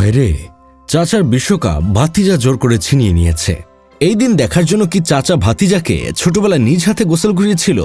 হায়রে, চাচার বিশ্বকাপ ভাতিজা জোর করে ছিনিয়ে নিয়েছে। এই দিন দেখার জন্য কি চাচা ভাতিজাকে ছোটবেলায় নিজ হাতে গোসল করিয়েছিল?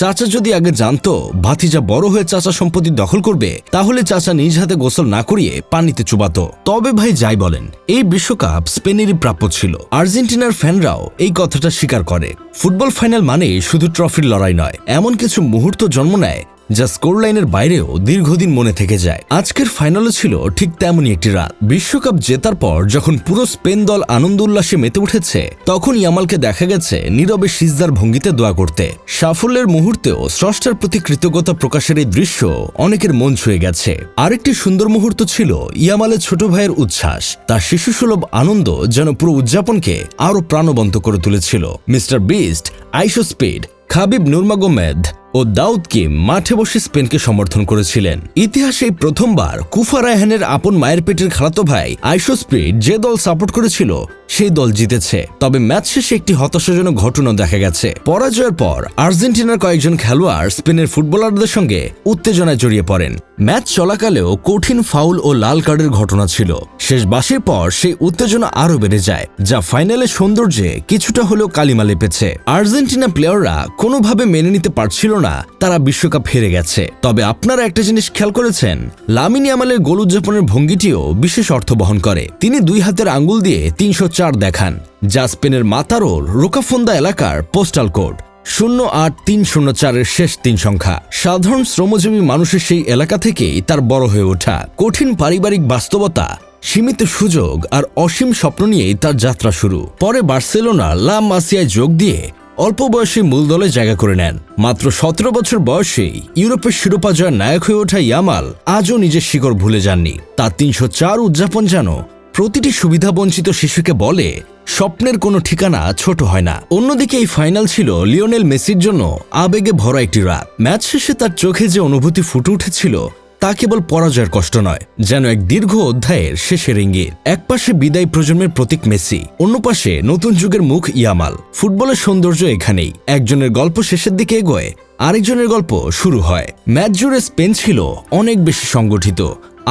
চাচা যদি আগে জানতো ভাতিজা বড় হয়ে চাচা সম্পত্তি দখল করবে, তাহলে চাচা নিজ হাতে গোসল না করিয়ে পানিতে চুবাতো। তবে ভাই যাই বলেন, এই বিশ্বকাপ স্পেনেরই প্রাপ্য ছিল। আর্জেন্টিনার ফ্যানরাও এই কথাটা স্বীকার করে। ফুটবল ফাইনাল মানে শুধু ট্রফির লড়াই নয়, এমন কিছু মুহূর্ত জন্ম নেয় যা স্কোর লাইনের বাইরেও দীর্ঘদিন মনে থেকে যায়। আজকের ফাইনালও ছিল ঠিক তেমনই একটি রাত। বিশ্বকাপ জেতার পর যখন পুরো স্পেন দল আনন্দ উল্লাসে মেতে উঠেছে, তখন ইয়ামালকে দেখা গেছে নীরবে সিজদার ভঙ্গিতে দোয়া করতে। সাফল্যের মুহূর্তেও স্রষ্টার প্রতি কৃতজ্ঞতা প্রকাশের এই দৃশ্য অনেকের মন ছুঁয়ে গেছে। আরেকটি সুন্দর মুহূর্ত ছিল ইয়ামালের ছোট ভাইয়ের উচ্ছ্বাস। তার শিশুসুলভ আনন্দ যেন পুরো উদযাপনকে আরো প্রাণবন্ত করে তুলেছিল। মিস্টার বিস্ট, আইশো স্পিড, খাবিব নুরমাগোমেদ ও দাউদ কিম মাঠে বসে স্পেনকে সমর্থন করেছিলেন। ইতিহাসে প্রথমবার কুফা রায়হানের আপন মায়ের পেটের খালাতো ভাই আইশো স্পিড যে দল সাপোর্ট করেছিল সেই দল জিতেছে। তবে ম্যাচ শেষে একটি হতাশাজনক ঘটনা দেখা গেছে। পরাজয়ের পর আর্জেন্টিনার কয়েকজন খেলোয়াড় স্পেনের ফুটবলারদের সঙ্গে উত্তেজনায় জড়িয়ে পড়েন। ম্যাচ চলাকালেও কঠিন ফাউল ও লাল কার্ডের ঘটনা ছিল। শেষ বাঁশির পর সেই উত্তেজনা আরো বেড়ে যায়, যা ফাইনালের সৌন্দর্যে কিছুটা হলেও কালিমা লেপেছে। আর্জেন্টিনা প্লেয়াররা কোনোভাবে মেনে নিতে পারছিল না তারা বিশ্বকাপ হেরে গেছে। তবে আপনারা একটা জিনিস খেয়াল করেছেন, লামিন ইয়ামালের গোল উদযাপনের ভঙ্গিটিও বিশেষ অর্থ বহন করে। তিনি দুই হাতের আঙ্গুল দিয়ে 304 দেখান, যা স্পেনের মাতারোর রোকাফোন্দা এলাকার পোস্টাল কোড 08304-এর শেষ 3 সংখ্যা। সাধারণ শ্রমজীবী মানুষের সেই এলাকা থেকেই তার বড় হয়ে ওঠা। কঠিন পারিবারিক বাস্তবতা, সীমিত সুযোগ আর অসীম স্বপ্ন নিয়েই তার যাত্রা শুরু। পরে বার্সেলোনা লা মাসিয়ায় যোগ দিয়ে অল্প বয়সে মূল দলে জায়গা করে নেন। মাত্র 17 বছর বয়সেই ইউরোপের শিরোপা জয়ের নায়ক হয়ে ওঠা ইয়ামাল আজও নিজের শিকড় ভুলে যাননি। তার 304 উদযাপন যেন প্রতিটি সুবিধাবঞ্চিত শিশুকে বলে, স্বপ্নের কোনো ঠিকানা ছোট হয় না। অন্যদিকে এই ফাইনাল ছিল লিওনেল মেসির জন্য আবেগে ভরা একটি রাত। ম্যাচ শেষে তার চোখে যে অনুভূতি ফুটে উঠেছিল তা কেবল পরাজয়ের কষ্ট নয়, যেন এক দীর্ঘ অধ্যায়ের শেষের ইঙ্গিত। একপাশে বিদায় প্রজন্মের প্রতীক মেসি, অন্য পাশে নতুন যুগের মুখ ইয়ামাল। ফুটবলের সৌন্দর্য এখানেই, একজনের গল্প শেষের দিকে এগোয়, আরেকজনের গল্প শুরু হয়। ম্যাচ জুড়ে স্পেন ছিল অনেক বেশি সংগঠিত,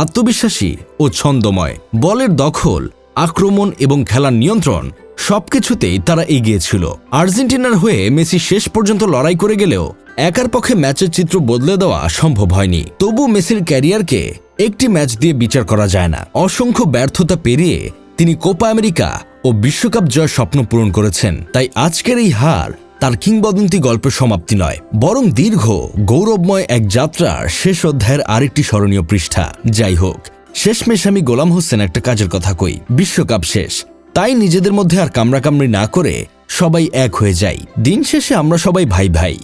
আত্মবিশ্বাসী ও ছন্দময়। বলের দখল, আক্রমণ এবং খেলার নিয়ন্ত্রণ সবকিছুতেই তারা এগিয়ে ছিল। আর্জেন্টিনার হয়ে মেসি শেষ পর্যন্ত লড়াই করে গেলেও একার পক্ষে ম্যাচের চিত্র বদলে দেওয়া সম্ভব হয়নি। তবু মেসির ক্যারিয়ারকে একটি ম্যাচ দিয়ে বিচার করা যায় না। অসংখ্য ব্যর্থতা পেরিয়ে তিনি কোপা আমেরিকা ও বিশ্বকাপ জয়ের স্বপ্ন পূরণ করেছেন। তাই আজকের এই হার তার কিংবদন্তি গল্পের সমাপ্তি নয়, বরং দীর্ঘ গৌরবময় এক যাত্রার শেষ অধ্যায়ের আরেকটি স্মরণীয় পৃষ্ঠা। যাই হোক, শেষমেশ আমি গোলাম হোসেন একটা কাজের কথা কই, বিশ্বকাপ শেষ, তাই নিজেদের মধ্যে আর কামড়াকামড়ি না করে সবাই এক হয়ে যাই। দিন শেষে আমরা সবাই ভাই ভাই।